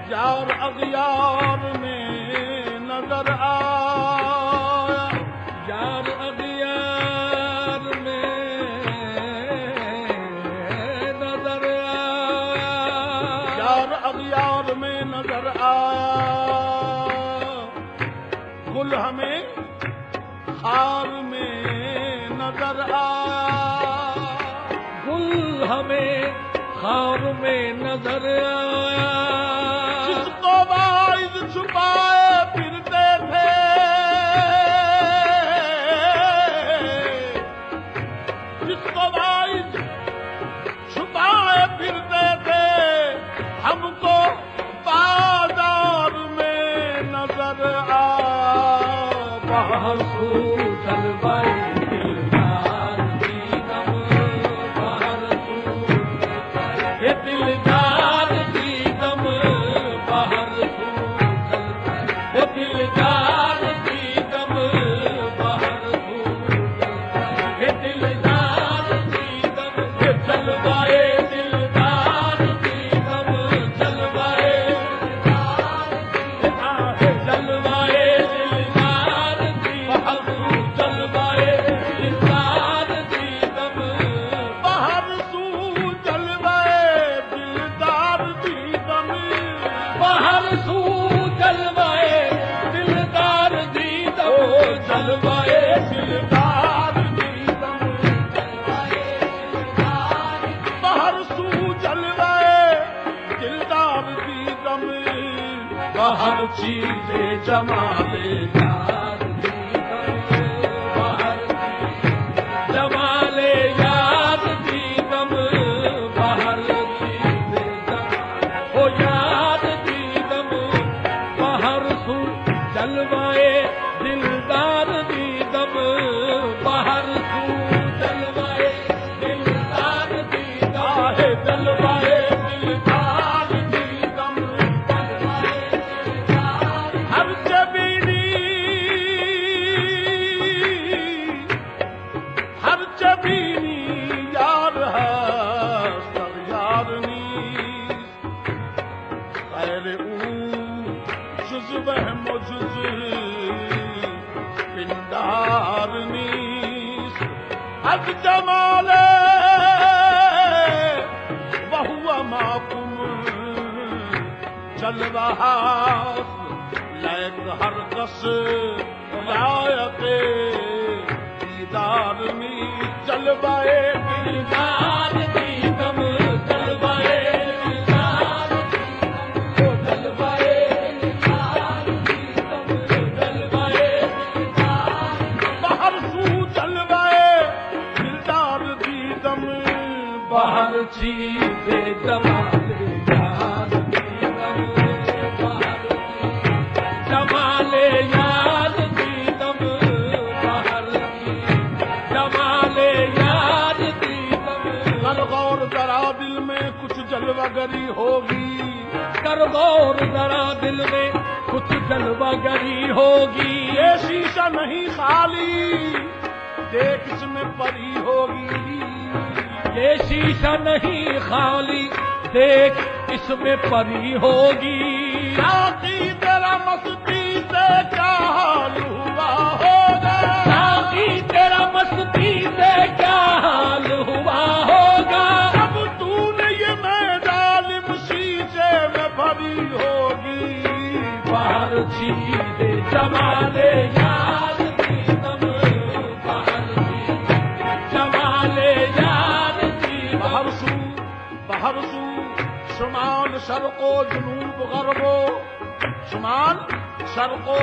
यार अगियार में नजर आया, यार अगियार में नजर आया, यार अगियार में नजर आया। गुल हमें खार में नजर आया, गुल हमें खार में नजर आया। जिसको वाइज छुपाए फिरते थे, जिसको वाइज छुपाए फिरते थे, हमको बाजार में नजर आया। बाहर सूझल बाई दिलदार की दम, बाहर सूझल ये दिलदार की दम, बाहर सूझल ये दिलदार की दम, बाहर सूझल ये दिलदार की दम। ये जलवाए दिलदार की दम, जलवाए जलवाए दिलदार की दम, जलवाए दिलदार की दम। बाहर सू जलवाए दिलदार की दम, बाहर सूझल बाए दिलदार दी दम, जलवाए दिलदार की दम। बाहर सू जलवाए दिलदार की दम, बाहर चीज़ें जमाले यार दी दम, बाहर जमाले यार दी दम, बाहर चीज़ें जमाले ओ यार दी दम। बाहर सू जलवाए दिलदार दी दम, बाहर सू जलवाए दिलदार दी दम, आहे जलवाए दिलदार की दम। हर जबीनी हर जबीनी यार है सर यारनी, खैर जुज़ वह मुजुज़ पिंडारनी। अब जमाले बहुआ माकुम जलवा लैक हर कस लायके दीदारनी। जलवाए दिलदार दी दम, जलवाए दिलदार दी दम, ओ जलवाए दिलदार दी दम, जलवाए दिलदार। बाहर सू जलवाए दिलदार की दम। बाहर चीज़ें जमाले यार दी दम, बाहर जमाले यार दी दम, बाहर जमाले यार दी दम। कर गौर जरा दिल में कुछ जलवागरी होगी, कर गौर जरा दिल में कुछ जलवागरी होगी। ये शीशा नहीं खाली देख इसमें परी होगी। ये शीशा नहीं खाली देख इसमें परी होगी। साकी तेरा मस्ती से क्या हाल हुआ होगा, साकी तेरा मस्ती से क्या हाल हुआ होगा। जब तूने ये मैं जालिम शीशे में भरी होगी। बाहर चीज़ें जमाले यार दी दम, बाहर जमाले यार दी दम। बहर सू शुमाल शर्को जुनूब गरबो, शुमाल शर्को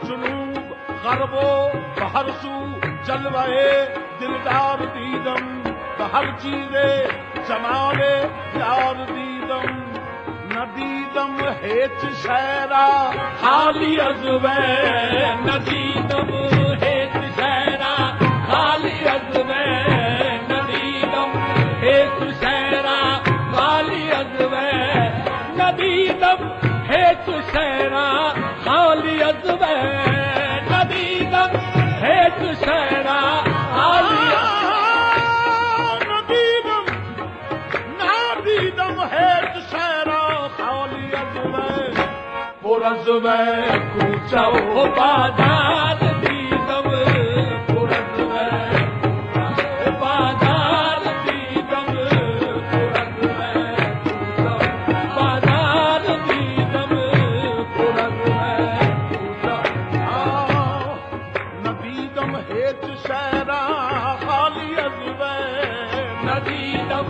जुनूब गरबो। बहर सू जलवाए दिलदार दीदम हर चीज़े जमाले यार दीदम न दीदम हेच शहरा खाली अज़वे न दीदम हेच शहरा खाली अज़वे न दीदम हेच शहरा खाली अज़वे न दीदम हेच शहरा खाली अज़वे न दीदम हेच शहरा खाली पुरज़वे कूचो बाज़ार दीदम पुरज़वे बाज़ार दीदम पुरज़वे कूचो बाज़ार दीदम पुरज़वे न दीदम हेच शहरा खाली अज़वे न दीदम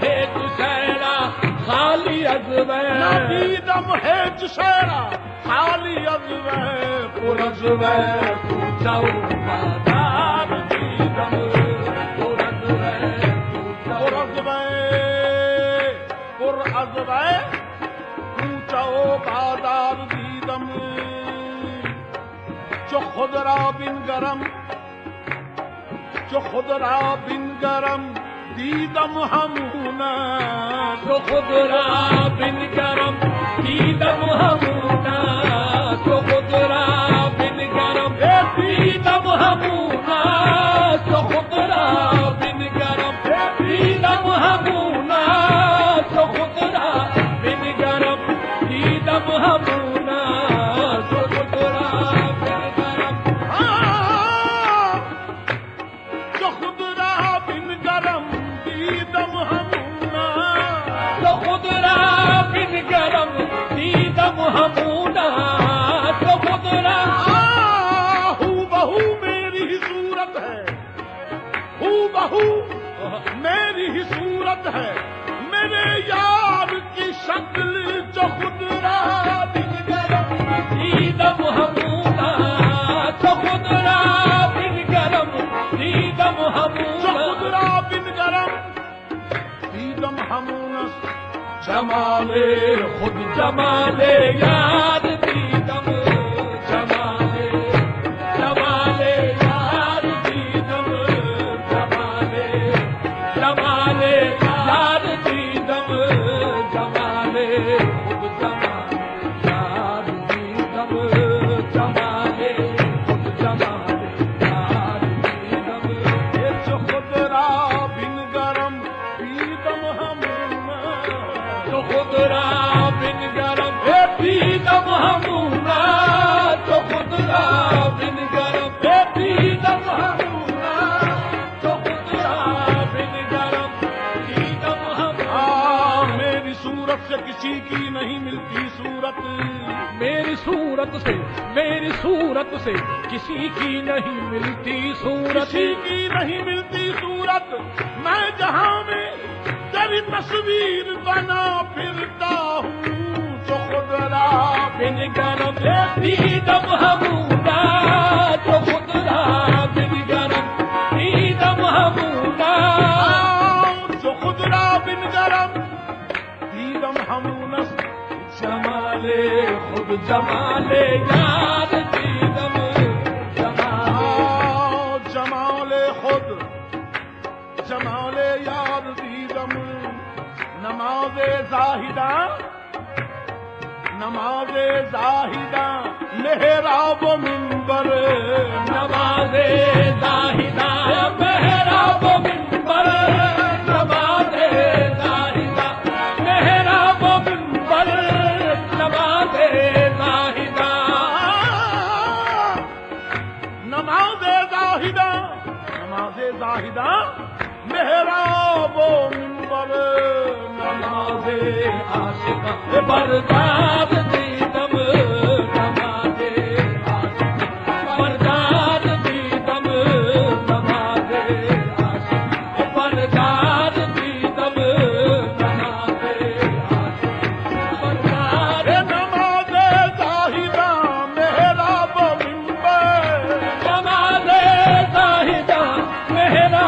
हेच शहरा खाली अज़वे न दीदम हेच शहरा खाली अज़वे पुरज़वे कूचो बाज़ार दीदम पुरज़वे पुरज़वे कूचो बाज़ार दीदम जो खुद रा बिन गरम दीदम हमूना तो खुद रा बिन गरम दीदम हमूना तो खुद रा बिन गरम दीदम हमूना तो खुद रा बिन गरम दीदम हमूना तो खुद रा बिन गरम दीदम हमूना तो खुद रा बिन गरम जो खुद रा बिन गरम दीदम हमूना तो खुद रा बिन गरम दीदम हमूना तो खुद रा हू बहू मेरी ही सूरत है हू बहू मेरी ही सूरत है मेरे यार की शक्ल जो खुद रा बिन गरम दीदम हमूना तो खुद रा बिन गरम दीदम जो हमूना खुद रा बिन गरम दीदम हमूना जमाले खुद जमाले यार दीदम जमाले जमाले यार दीदम जमाले जमाले यार दीदम जमाले खुद जमाले यार दीदम जमाले खुद जमाले यार दीदम जो खुद रा बिन गरम दीदम हमूना तो खुद रा बिन गरम दीदम हमूना तो खुद रा बिन गरम दीदम हमूना तो खुद रा बिन गरम दीदम हमूना मेरी सूरत से किसी की नहीं मिलती सूरत मेरी सूरत से किसी की नहीं मिलती सूरत किसी की नहीं मिलती सूरत मैं जहां में तेरी तस्वीर बना फिरता हूँ जो खुद रा बिन गरम दीदम हमूना तो खुद रा बिन गरम दीदम हमूना जो खुद रा बिन गरम दीदम हमूनस जमाले खुद जमाले यार दीदम जमाले खुद जमाले यार दीदम नमाज़े जाहिदा मेहराब मिंबर नमाज़े जाहिदा मेहराब मिंबर नमाज़े जाहिदा मेहराब मिंबर नमाज़े जाहिदा नमाज़े जाहिदा मेहराब मिंबर नमाज़े आशिका बरदार दीदम नमाज़े आशिका बरदार दीदम नमाज़े आशिका बरदार दीदम नमाज़े आशिका बरदार नमाज़े जाहिदा मेहराब मिंबर नमाज़े जाहिदा मेहराब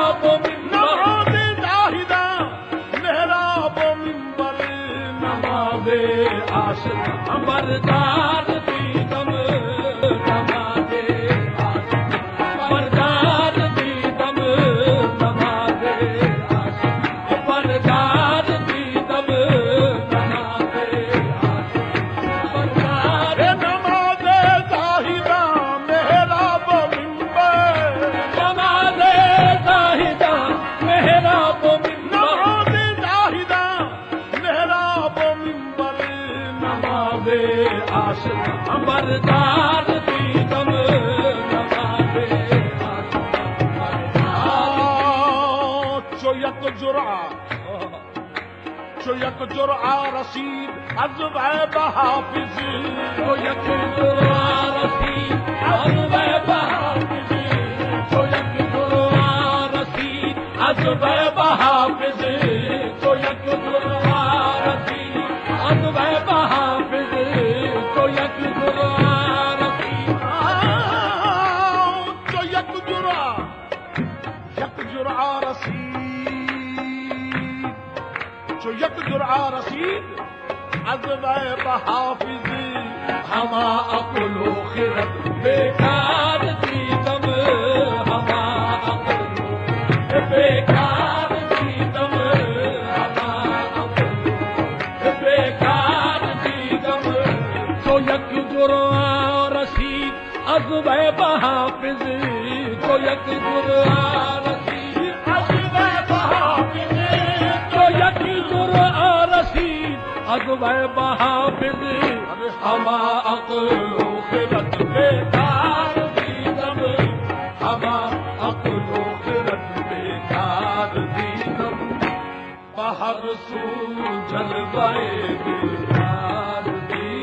सरदार दीदम नवाबे चो यक जुरआ रसीद अज़्वैब हाफ़िज़ तो यक जुरआ रसीद अज़्वैब हाफ़िज़ तो यक जुरआ रसीद अज़्वैब हाफ़िज़ तो यक जुरआ रसीद अज़्वैब हाफ़िज़ तो यक जुरआ रसीद चो यक जुरआ रसीद चो यक जुरआ रसीद अज़्वैब हाफ़िज़ हमा अक़लो ख़िरत बेकार दीदम हमा अक़लो बेकार दीदम हमा अक़लो बेकार दीदम तो यक जुरआ रसीद अज़्वैब हाफ़िज़ तो यक जुरआ रसीद अज़्वैब हाफ़िज़ तो यक जुरआ रसीद अज़्वैब हाफ़िज़ हमा अक़लो ख़िरत बेकार दीदम हमा अक़लो ख़िरत बेकार दीदम बहर सूझल बए बेकार दीदम